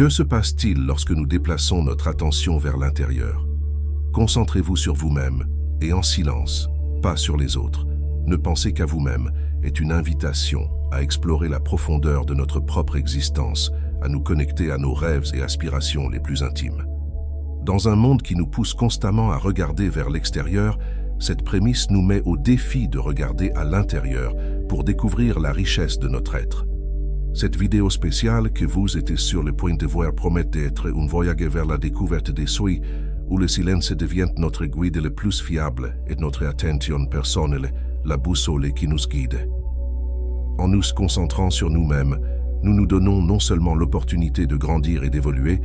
Que se passe-t-il lorsque nous déplaçons notre attention vers l'intérieur? Concentrez-vous sur vous-même et en silence, pas sur les autres. Ne pensez qu'à vous-même est une invitation à explorer la profondeur de notre propre existence, à nous connecter à nos rêves et aspirations les plus intimes. Dans un monde qui nous pousse constamment à regarder vers l'extérieur, cette prémisse nous met au défi de regarder à l'intérieur pour découvrir la richesse de notre être. Cette vidéo spéciale que vous êtes sur le point de voir promet d'être un voyage vers la découverte des soi, où le silence devient notre guide le plus fiable et notre attention personnelle, la boussole qui nous guide. En nous concentrant sur nous-mêmes, nous nous donnons non seulement l'opportunité de grandir et d'évoluer,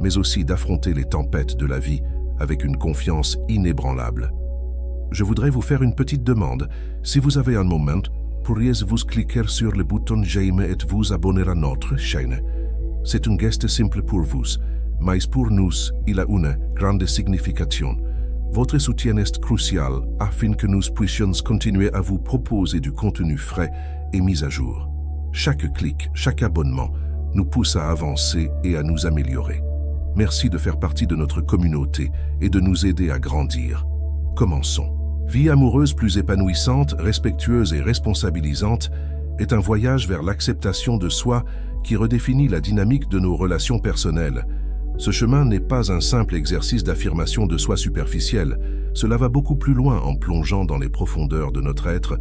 mais aussi d'affronter les tempêtes de la vie avec une confiance inébranlable. Je voudrais vous faire une petite demande. Si vous avez un moment, pourriez-vous cliquer sur le bouton j'aime et vous abonner à notre chaîne? C'est un geste simple pour vous, mais pour nous, il a une grande signification. Votre soutien est crucial afin que nous puissions continuer à vous proposer du contenu frais et mis à jour. Chaque clic, chaque abonnement nous pousse à avancer et à nous améliorer. Merci de faire partie de notre communauté et de nous aider à grandir. Commençons. Vie amoureuse plus épanouissante, respectueuse et responsabilisante est un voyage vers l'acceptation de soi qui redéfinit la dynamique de nos relations personnelles. Ce chemin n'est pas un simple exercice d'affirmation de soi superficielle, cela va beaucoup plus loin en plongeant dans les profondeurs de notre être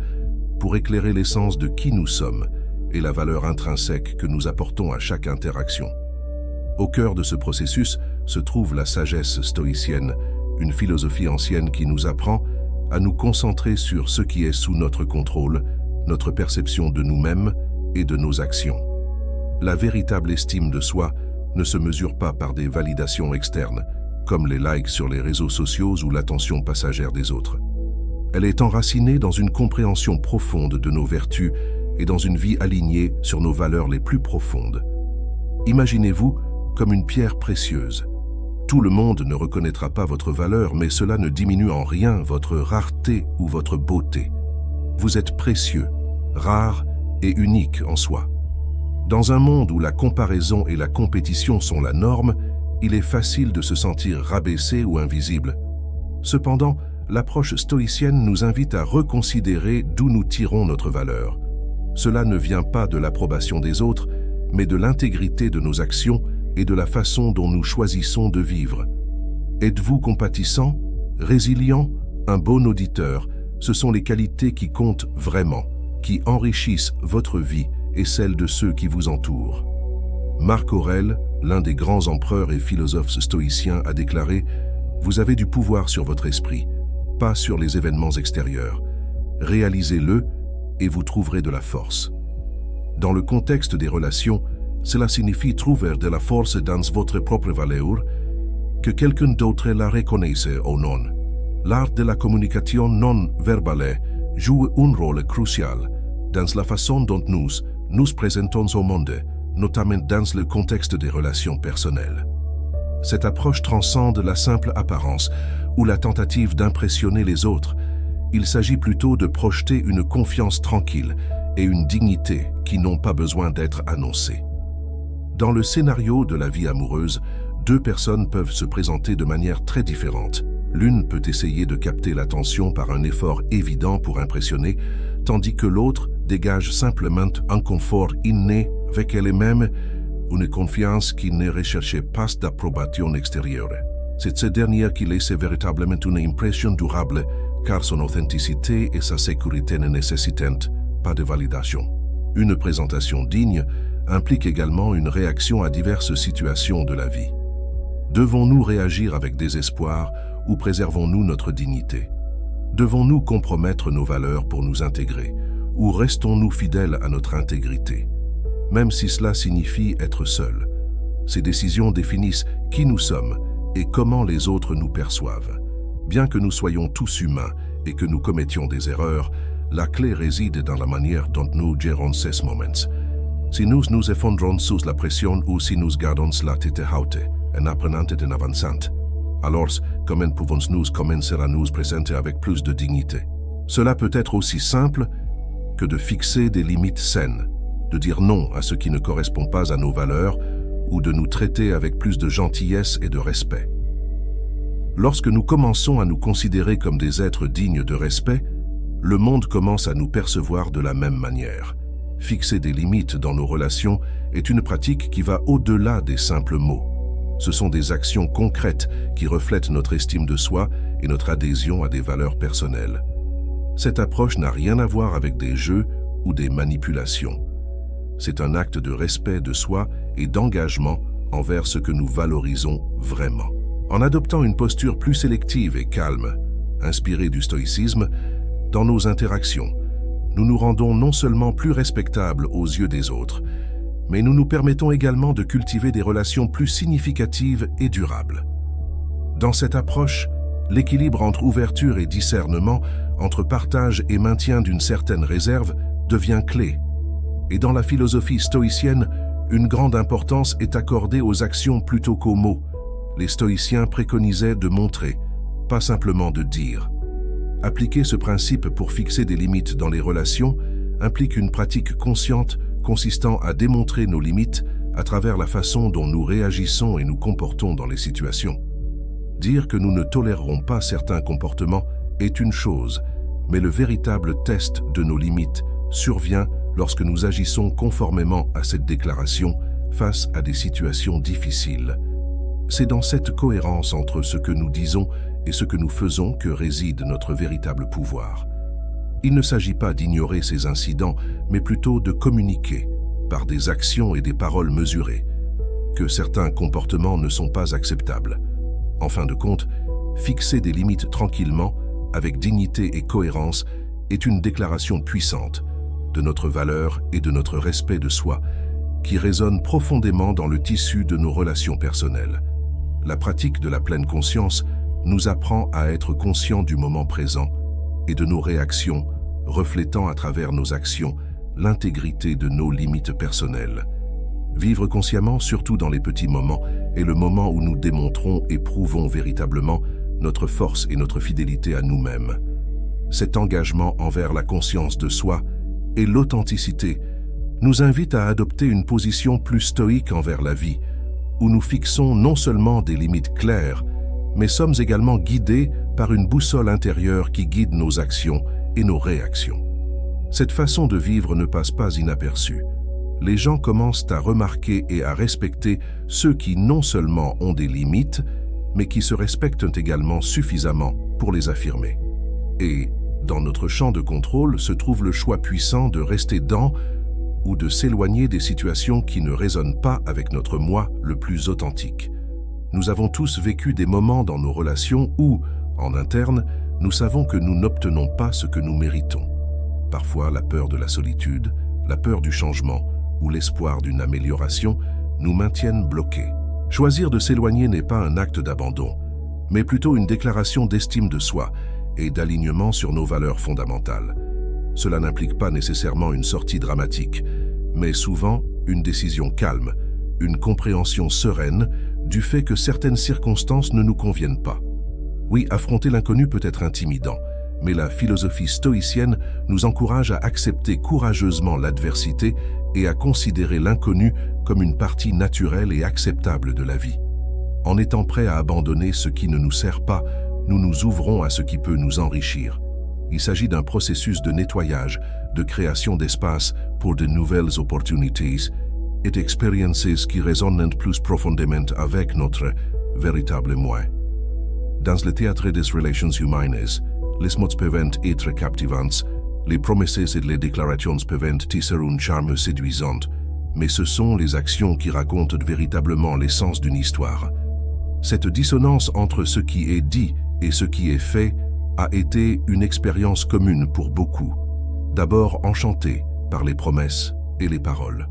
pour éclairer l'essence de qui nous sommes et la valeur intrinsèque que nous apportons à chaque interaction. Au cœur de ce processus se trouve la sagesse stoïcienne, une philosophie ancienne qui nous apprend à nous concentrer sur ce qui est sous notre contrôle, notre perception de nous-mêmes et de nos actions. La véritable estime de soi ne se mesure pas par des validations externes, comme les likes sur les réseaux sociaux ou l'attention passagère des autres. Elle est enracinée dans une compréhension profonde de nos vertus et dans une vie alignée sur nos valeurs les plus profondes. Imaginez-vous comme une pierre précieuse. Tout le monde ne reconnaîtra pas votre valeur, mais cela ne diminue en rien votre rareté ou votre beauté. Vous êtes précieux, rare et unique en soi. Dans un monde où la comparaison et la compétition sont la norme, il est facile de se sentir rabaissé ou invisible. Cependant, l'approche stoïcienne nous invite à reconsidérer d'où nous tirons notre valeur. Cela ne vient pas de l'approbation des autres, mais de l'intégrité de nos actions et de la façon dont nous choisissons de vivre. Êtes-vous compatissant, résilient, un bon auditeur? Ce sont les qualités qui comptent vraiment, qui enrichissent votre vie et celle de ceux qui vous entourent. Marc Aurèle, l'un des grands empereurs et philosophes stoïciens, a déclaré « Vous avez du pouvoir sur votre esprit, pas sur les événements extérieurs. Réalisez-le et vous trouverez de la force. » Dans le contexte des relations, cela signifie trouver de la force dans votre propre valeur, que quelqu'un d'autre la reconnaisse ou non. L'art de la communication non verbale joue un rôle crucial dans la façon dont nous présentons au monde, notamment dans le contexte des relations personnelles. Cette approche transcende la simple apparence ou la tentative d'impressionner les autres. Il s'agit plutôt de projeter une confiance tranquille et une dignité qui n'ont pas besoin d'être annoncées. Dans le scénario de la vie amoureuse, deux personnes peuvent se présenter de manière très différente. L'une peut essayer de capter l'attention par un effort évident pour impressionner, tandis que l'autre dégage simplement un confort inné avec elle-même, une confiance qui ne recherche pas d'approbation extérieure. C'est ce dernier qui laisse véritablement une impression durable, car son authenticité et sa sécurité ne nécessitent pas de validation. Une présentation digne implique également une réaction à diverses situations de la vie. Devons-nous réagir avec désespoir ou préservons-nous notre dignité? Devons-nous compromettre nos valeurs pour nous intégrer ou restons-nous fidèles à notre intégrité? Même si cela signifie être seul, ces décisions définissent qui nous sommes et comment les autres nous perçoivent. Bien que nous soyons tous humains et que nous commettions des erreurs, la clé réside dans la manière dont nous gérons ces moments. Si nous nous effondrons sous la pression ou si nous gardons la tête haute, en apprenant et en avançant, alors comment pouvons-nous commencer à nous présenter avec plus de dignité? Cela peut être aussi simple que de fixer des limites saines, de dire non à ce qui ne correspond pas à nos valeurs ou de nous traiter avec plus de gentillesse et de respect. Lorsque nous commençons à nous considérer comme des êtres dignes de respect, le monde commence à nous percevoir de la même manière. Fixer des limites dans nos relations est une pratique qui va au-delà des simples mots. Ce sont des actions concrètes qui reflètent notre estime de soi et notre adhésion à des valeurs personnelles. Cette approche n'a rien à voir avec des jeux ou des manipulations. C'est un acte de respect de soi et d'engagement envers ce que nous valorisons vraiment. En adoptant une posture plus sélective et calme, inspirée du stoïcisme, dans nos interactions, nous nous rendons non seulement plus respectables aux yeux des autres, mais nous nous permettons également de cultiver des relations plus significatives et durables. Dans cette approche, l'équilibre entre ouverture et discernement, entre partage et maintien d'une certaine réserve, devient clé. Et dans la philosophie stoïcienne, une grande importance est accordée aux actions plutôt qu'aux mots. Les stoïciens préconisaient de montrer, pas simplement de dire. Appliquer ce principe pour fixer des limites dans les relations implique une pratique consciente consistant à démontrer nos limites à travers la façon dont nous réagissons et nous comportons dans les situations. Dire que nous ne tolérerons pas certains comportements est une chose, mais le véritable test de nos limites survient lorsque nous agissons conformément à cette déclaration face à des situations difficiles. C'est dans cette cohérence entre ce que nous disons et ce que nous faisons que réside notre véritable pouvoir. Il ne s'agit pas d'ignorer ces incidents, mais plutôt de communiquer, par des actions et des paroles mesurées, que certains comportements ne sont pas acceptables. En fin de compte, fixer des limites tranquillement, avec dignité et cohérence, est une déclaration puissante de notre valeur et de notre respect de soi, qui résonne profondément dans le tissu de nos relations personnelles. La pratique de la pleine conscience nous apprend à être conscients du moment présent et de nos réactions, reflétant à travers nos actions l'intégrité de nos limites personnelles. Vivre consciemment, surtout dans les petits moments, est le moment où nous démontrons et prouvons véritablement notre force et notre fidélité à nous-mêmes. Cet engagement envers la conscience de soi et l'authenticité nous invite à adopter une position plus stoïque envers la vie, où nous fixons non seulement des limites claires, mais sommes également guidés par une boussole intérieure qui guide nos actions et nos réactions. Cette façon de vivre ne passe pas inaperçue. Les gens commencent à remarquer et à respecter ceux qui non seulement ont des limites, mais qui se respectent également suffisamment pour les affirmer. Et, dans notre champ de contrôle, se trouve le choix puissant de rester dans ou de s'éloigner des situations qui ne résonnent pas avec notre moi le plus authentique. Nous avons tous vécu des moments dans nos relations où, en interne, nous savons que nous n'obtenons pas ce que nous méritons. Parfois, la peur de la solitude, la peur du changement ou l'espoir d'une amélioration nous maintiennent bloqués. Choisir de s'éloigner n'est pas un acte d'abandon, mais plutôt une déclaration d'estime de soi et d'alignement sur nos valeurs fondamentales. Cela n'implique pas nécessairement une sortie dramatique, mais souvent une décision calme, une compréhension sereine du fait que certaines circonstances ne nous conviennent pas. Oui, affronter l'inconnu peut être intimidant, mais la philosophie stoïcienne nous encourage à accepter courageusement l'adversité et à considérer l'inconnu comme une partie naturelle et acceptable de la vie. En étant prêts à abandonner ce qui ne nous sert pas, nous nous ouvrons à ce qui peut nous enrichir. Il s'agit d'un processus de nettoyage, de création d'espace pour de nouvelles opportunités et d'expériences qui résonnent plus profondément avec notre véritable moi. Dans le théâtre des relations humaines, les mots peuvent être captivants, les promesses et les déclarations peuvent tisser un charme séduisant, mais ce sont les actions qui racontent véritablement l'essence d'une histoire. Cette dissonance entre ce qui est dit et ce qui est fait a été une expérience commune pour beaucoup, d'abord enchantée par les promesses et les paroles.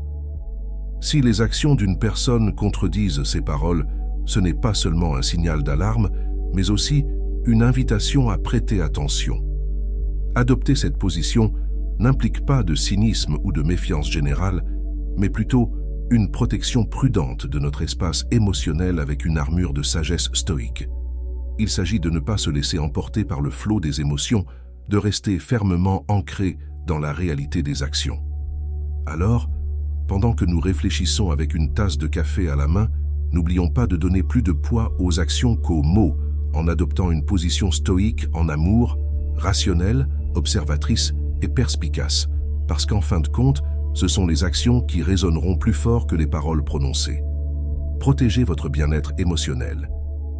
Si les actions d'une personne contredisent ces paroles, ce n'est pas seulement un signal d'alarme, mais aussi une invitation à prêter attention. Adopter cette position n'implique pas de cynisme ou de méfiance générale, mais plutôt une protection prudente de notre espace émotionnel avec une armure de sagesse stoïque. Il s'agit de ne pas se laisser emporter par le flot des émotions, de rester fermement ancré dans la réalité des actions. Alors, Pendant que nous réfléchissons avec une tasse de café à la main, n'oublions pas de donner plus de poids aux actions qu'aux mots, en adoptant une position stoïque en amour, rationnelle, observatrice et perspicace, parce qu'en fin de compte, ce sont les actions qui résonneront plus fort que les paroles prononcées. Protégez votre bien-être émotionnel.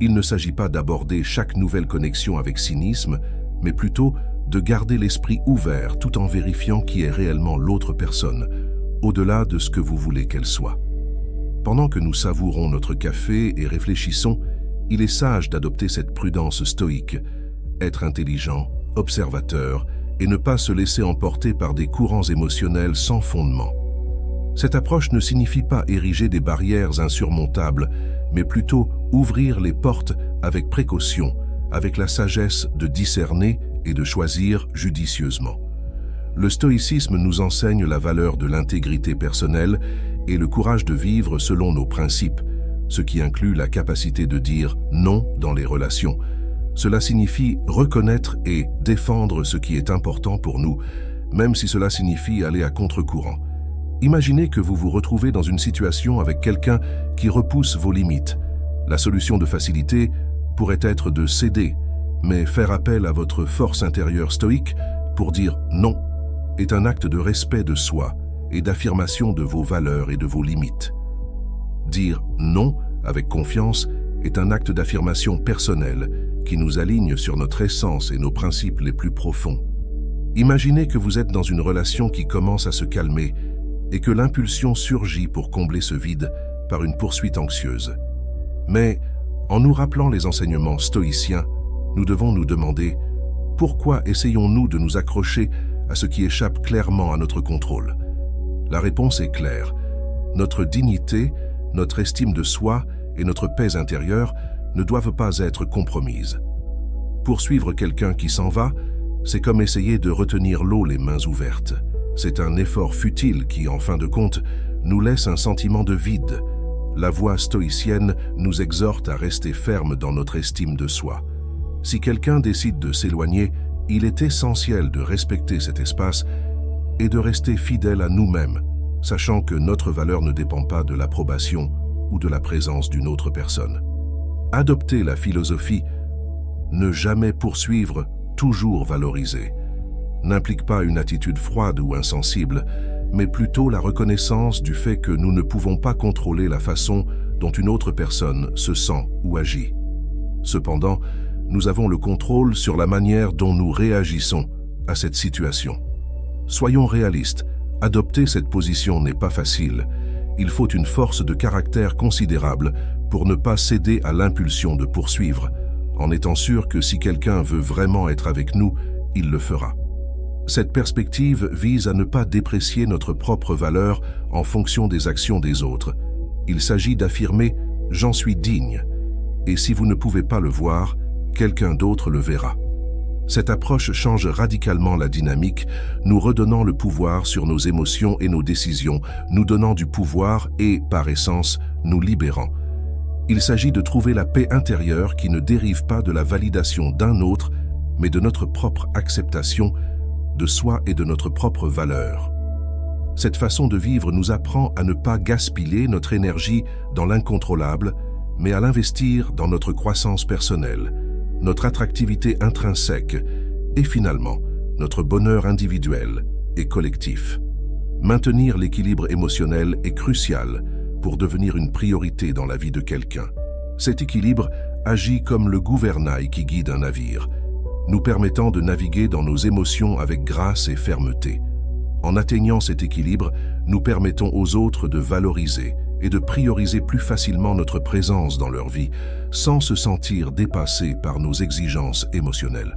Il ne s'agit pas d'aborder chaque nouvelle connexion avec cynisme, mais plutôt de garder l'esprit ouvert tout en vérifiant qui est réellement l'autre personne, au-delà de ce que vous voulez qu'elle soit. Pendant que nous savourons notre café et réfléchissons, il est sage d'adopter cette prudence stoïque, être intelligent, observateur et ne pas se laisser emporter par des courants émotionnels sans fondement. Cette approche ne signifie pas ériger des barrières insurmontables, mais plutôt ouvrir les portes avec précaution, avec la sagesse de discerner et de choisir judicieusement. Le stoïcisme nous enseigne la valeur de l'intégrité personnelle et le courage de vivre selon nos principes, ce qui inclut la capacité de dire non dans les relations. Cela signifie reconnaître et défendre ce qui est important pour nous, même si cela signifie aller à contre-courant. Imaginez que vous vous retrouvez dans une situation avec quelqu'un qui repousse vos limites. La solution de facilité pourrait être de céder, mais faire appel à votre force intérieure stoïque pour dire non est un acte de respect de soi et d'affirmation de vos valeurs et de vos limites. Dire non avec confiance est un acte d'affirmation personnelle qui nous aligne sur notre essence et nos principes les plus profonds. Imaginez que vous êtes dans une relation qui commence à se calmer et que l'impulsion surgit pour combler ce vide par une poursuite anxieuse. Mais, en nous rappelant les enseignements stoïciens, nous devons nous demander pourquoi essayons-nous de nous accrocher à ce qui échappe clairement à notre contrôle? La réponse est claire. Notre dignité, notre estime de soi et notre paix intérieure ne doivent pas être compromises. Poursuivre quelqu'un qui s'en va, c'est comme essayer de retenir l'eau les mains ouvertes. C'est un effort futile qui, en fin de compte, nous laisse un sentiment de vide. La voie stoïcienne nous exhorte à rester ferme dans notre estime de soi. Si quelqu'un décide de s'éloigner, il est essentiel de respecter cet espace et de rester fidèle à nous-mêmes, sachant que notre valeur ne dépend pas de l'approbation ou de la présence d'une autre personne. Adopter la philosophie « ne jamais poursuivre, toujours valoriser » n'implique pas une attitude froide ou insensible, mais plutôt la reconnaissance du fait que nous ne pouvons pas contrôler la façon dont une autre personne se sent ou agit. Cependant, nous avons le contrôle sur la manière dont nous réagissons à cette situation. Soyons réalistes, adopter cette position n'est pas facile. Il faut une force de caractère considérable pour ne pas céder à l'impulsion de poursuivre, en étant sûr que si quelqu'un veut vraiment être avec nous, il le fera. Cette perspective vise à ne pas déprécier notre propre valeur en fonction des actions des autres. Il s'agit d'affirmer « j'en suis digne » et si vous ne pouvez pas le voir, quelqu'un d'autre le verra. Cette approche change radicalement la dynamique, nous redonnant le pouvoir sur nos émotions et nos décisions, nous donnant du pouvoir et, par essence, nous libérant. Il s'agit de trouver la paix intérieure qui ne dérive pas de la validation d'un autre, mais de notre propre acceptation de soi et de notre propre valeur. Cette façon de vivre nous apprend à ne pas gaspiller notre énergie dans l'incontrôlable, mais à l'investir dans notre croissance personnelle, notre attractivité intrinsèque et finalement notre bonheur individuel et collectif. Maintenir l'équilibre émotionnel est crucial pour devenir une priorité dans la vie de quelqu'un. Cet équilibre agit comme le gouvernail qui guide un navire, nous permettant de naviguer dans nos émotions avec grâce et fermeté. En atteignant cet équilibre, nous permettons aux autres de valoriser et de prioriser plus facilement notre présence dans leur vie, sans se sentir dépassés par nos exigences émotionnelles.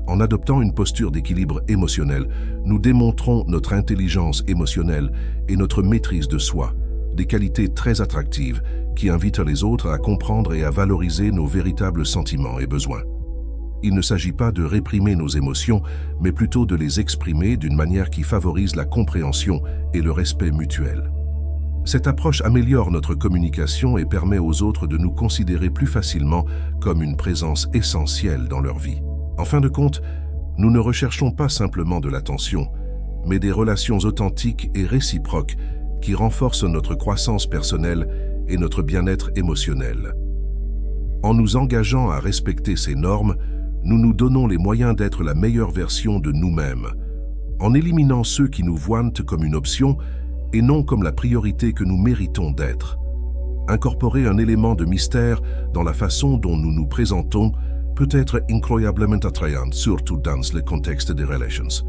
En adoptant une posture d'équilibre émotionnel, nous démontrons notre intelligence émotionnelle et notre maîtrise de soi, des qualités très attractives qui invitent les autres à comprendre et à valoriser nos véritables sentiments et besoins. Il ne s'agit pas de réprimer nos émotions, mais plutôt de les exprimer d'une manière qui favorise la compréhension et le respect mutuel. Cette approche améliore notre communication et permet aux autres de nous considérer plus facilement comme une présence essentielle dans leur vie. En fin de compte, nous ne recherchons pas simplement de l'attention, mais des relations authentiques et réciproques qui renforcent notre croissance personnelle et notre bien-être émotionnel. En nous engageant à respecter ces normes, nous nous donnons les moyens d'être la meilleure version de nous-mêmes, en éliminant ceux qui nous voient comme une option et non comme la priorité que nous méritons d'être. Incorporer un élément de mystère dans la façon dont nous nous présentons peut être incroyablement attrayant, surtout dans le contexte des relations.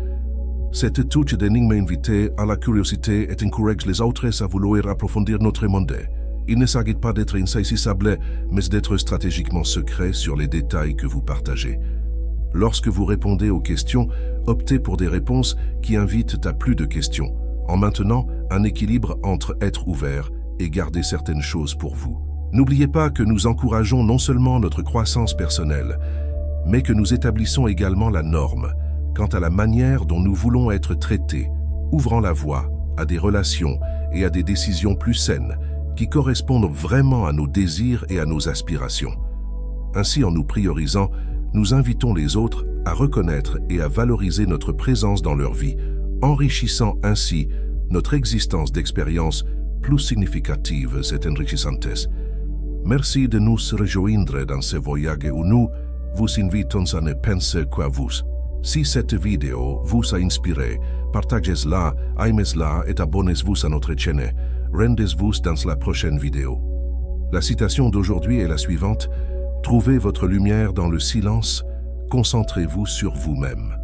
Cette touche d'énigme invite à la curiosité et encourage les autres à vouloir approfondir notre monde. Il ne s'agit pas d'être insaisissable, mais d'être stratégiquement secret sur les détails que vous partagez. Lorsque vous répondez aux questions, optez pour des réponses qui invitent à plus de questions, en maintenant un équilibre entre être ouvert et garder certaines choses pour vous. N'oubliez pas que nous encourageons non seulement notre croissance personnelle, mais que nous établissons également la norme quant à la manière dont nous voulons être traités, ouvrant la voie à des relations et à des décisions plus saines qui correspondent vraiment à nos désirs et à nos aspirations. Ainsi, en nous priorisant, nous invitons les autres à reconnaître et à valoriser notre présence dans leur vie, enrichissant ainsi notre existence d'expériences plus significatives et enrichissantes. Merci de nous rejoindre dans ce voyage où nous vous invitons à ne penser qu'à vous. Si cette vidéo vous a inspiré, partagez-la, aimez-la et abonnez-vous à notre chaîne. Rendez-vous dans la prochaine vidéo. La citation d'aujourd'hui est la suivante: trouvez votre lumière dans le silence, concentrez-vous sur vous-même.